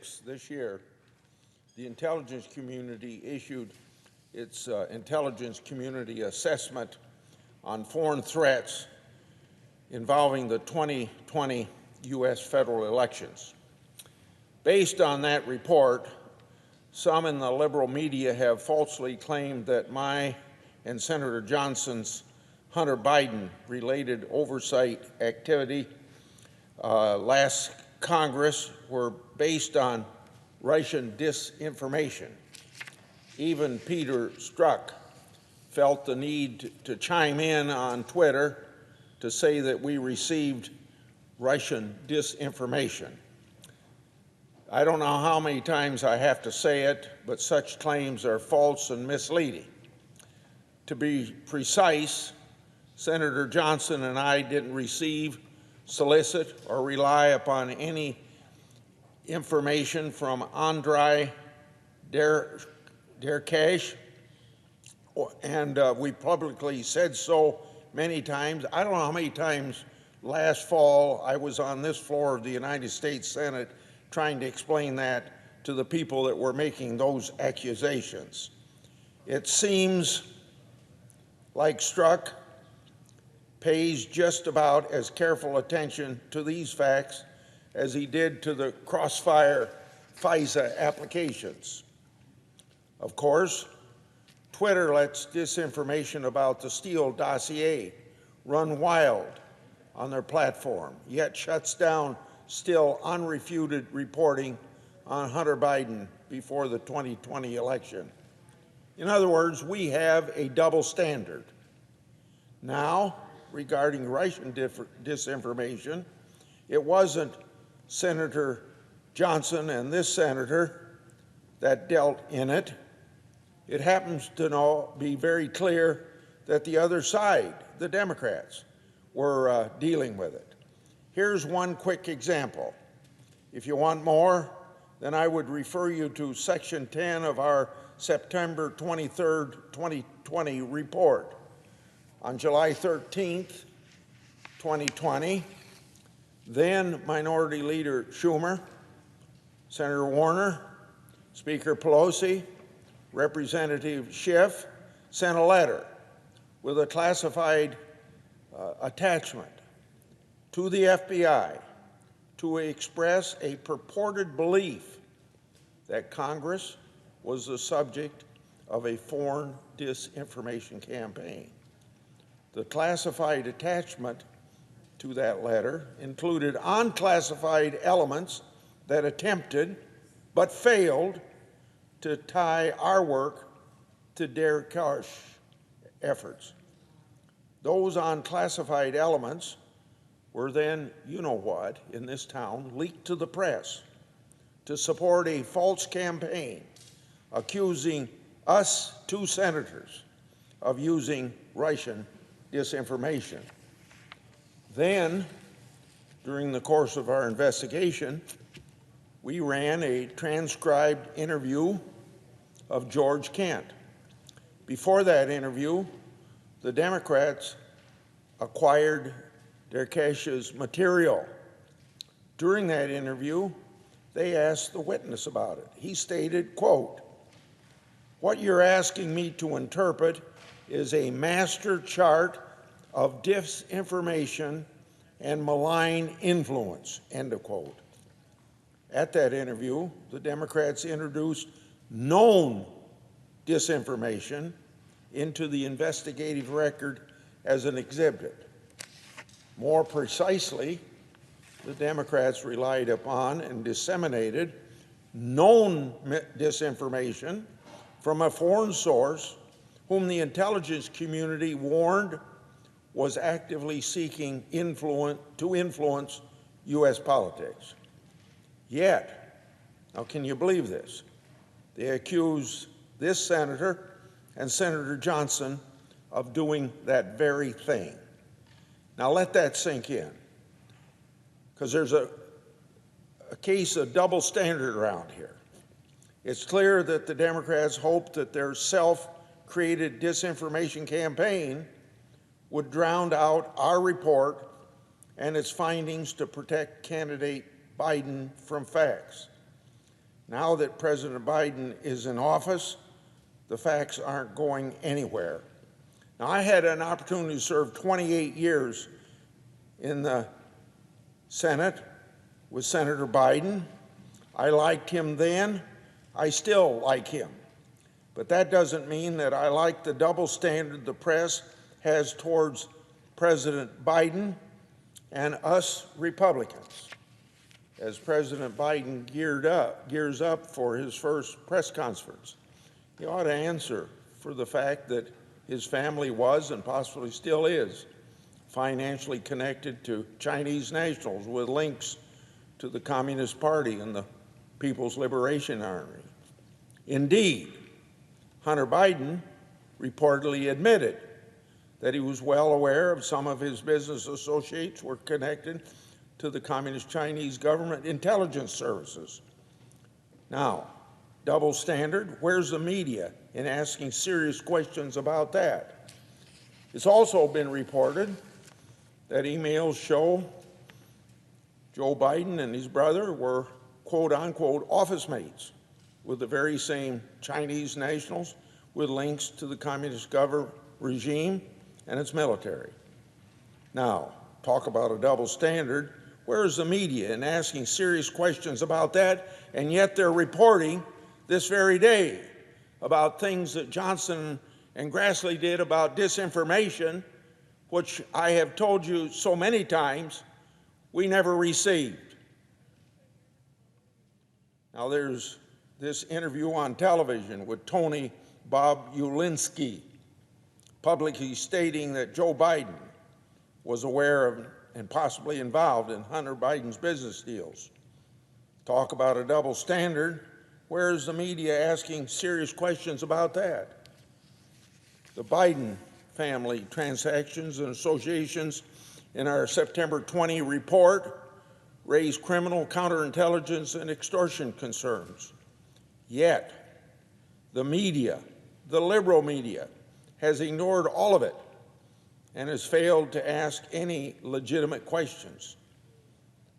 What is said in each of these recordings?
6th this year, the intelligence community issued its intelligence community assessment on foreign threats involving the 2020 U.S. federal elections. Based on that report, some in the liberal media have falsely claimed that my and Senator Johnson's Hunter Biden-related oversight activity last Congress were based on Russian disinformation. Even Peter Strzok felt the need to chime in on Twitter to say that we received Russian disinformation. I don't know how many times I have to say it, but such claims are false and misleading. To be precise, Senator Johnson and I didn't receive, solicit, or rely upon any information from Andrei Derkash, and we publicly said so many times. I don't know how many times last fall I was on this floor of the United States Senate trying to explain that to the people that were making those accusations. It seems like Strzok pays just about as careful attention to these facts as he did to the crossfire FISA applications. Of course, Twitter lets disinformation about the Steele dossier run wild on their platform, yet shuts down still unrefuted reporting on Hunter Biden before the 2020 election. In other words, we have a double standard. Now, regarding Russian disinformation, it wasn't Senator Johnson and this senator that dealt in it. It happens to be very clear that the other side, the Democrats, were dealing with it. Here's one quick example. If you want more, then I would refer you to Section 10 of our September 23rd, 2020 report. On July 13th, 2020, then Minority Leader Schumer, Senator Warner, Speaker Pelosi, Representative Schiff sent a letter with a classified attachment to the FBI to express a purported belief that Congress was the subject of a foreign disinformation campaign. The classified attachment to that letter included unclassified elements that attempted but failed to tie our work to Derkash efforts. Those unclassified elements were then, you know what, in this town, leaked to the press to support a false campaign accusing us, two senators, of using Russian disinformation. Then, during the course of our investigation, we ran a transcribed interview of George Kent. Before that interview, the Democrats acquired Derkash's material. During that interview, they asked the witness about it. He stated, quote, "What you're asking me to interpret is a master chart of disinformation and malign influence," end of quote. At that interview, the Democrats introduced known disinformation into the investigative record as an exhibit. More precisely, the Democrats relied upon and disseminated known disinformation from a foreign source whom the intelligence community warned was actively seeking to influence U.S. politics. Yet, now can you believe this? They accuse this senator and Senator Johnson of doing that very thing. Now let that sink in, because there's a case of double standard around here. It's clear that the Democrats hope that their self-created disinformation campaign would drown out our report and its findings to protect candidate Biden from facts. Now that President Biden is in office, the facts aren't going anywhere. Now, I had an opportunity to serve 28 years in the Senate with Senator Biden. I liked him then. I still like him. But that doesn't mean that I like the double standard the press has towards President Biden and us Republicans. As President Biden gears up for his first press conference, he ought to answer for the fact that his family was, and possibly still is, financially connected to Chinese nationals with links to the Communist Party and the People's Liberation Army. Indeed, Hunter Biden reportedly admitted that he was well aware of some of his business associates were connected to the Communist Chinese government intelligence services. Now, double standard, where's the media in asking serious questions about that? It's also been reported that emails show Joe Biden and his brother were quote-unquote office mates with the very same Chinese nationals with links to the communist regime and its military. Now, talk about a double standard. Where is the media in asking serious questions about that? And yet they're reporting this very day about things that Johnson and Grassley did about disinformation, which I have told you so many times we never received. Now, there's this interview on television with Tony Bob Ulinsky, publicly stating that Joe Biden was aware of and possibly involved in Hunter Biden's business deals. Talk about a double standard. Where is the media asking serious questions about that? The Biden family transactions and associations in our September 20 report raised criminal counterintelligence and extortion concerns. Yet, the media, the liberal media, has ignored all of it and has failed to ask any legitimate questions.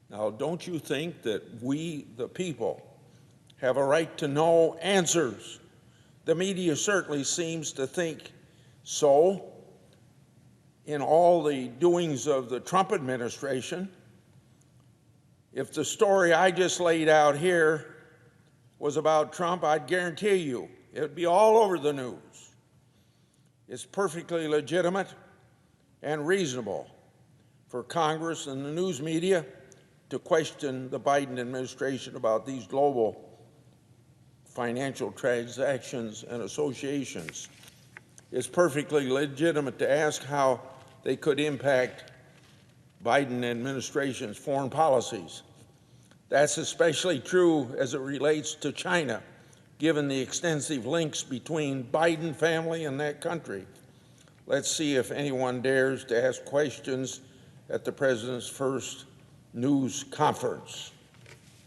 Now, don't you think that we, the people, have a right to know answers? The media certainly seems to think so. In all the doings of the Trump administration, if the story I just laid out here was about Trump, I'd guarantee you it would be all over the news. It's perfectly legitimate and reasonable for Congress and the news media to question the Biden administration about these global financial transactions and associations. It's perfectly legitimate to ask how they could impact Biden administration's foreign policies. That's especially true as it relates to China, given the extensive links between Biden family and that country. Let's see if anyone dares to ask questions at the president's first news conference.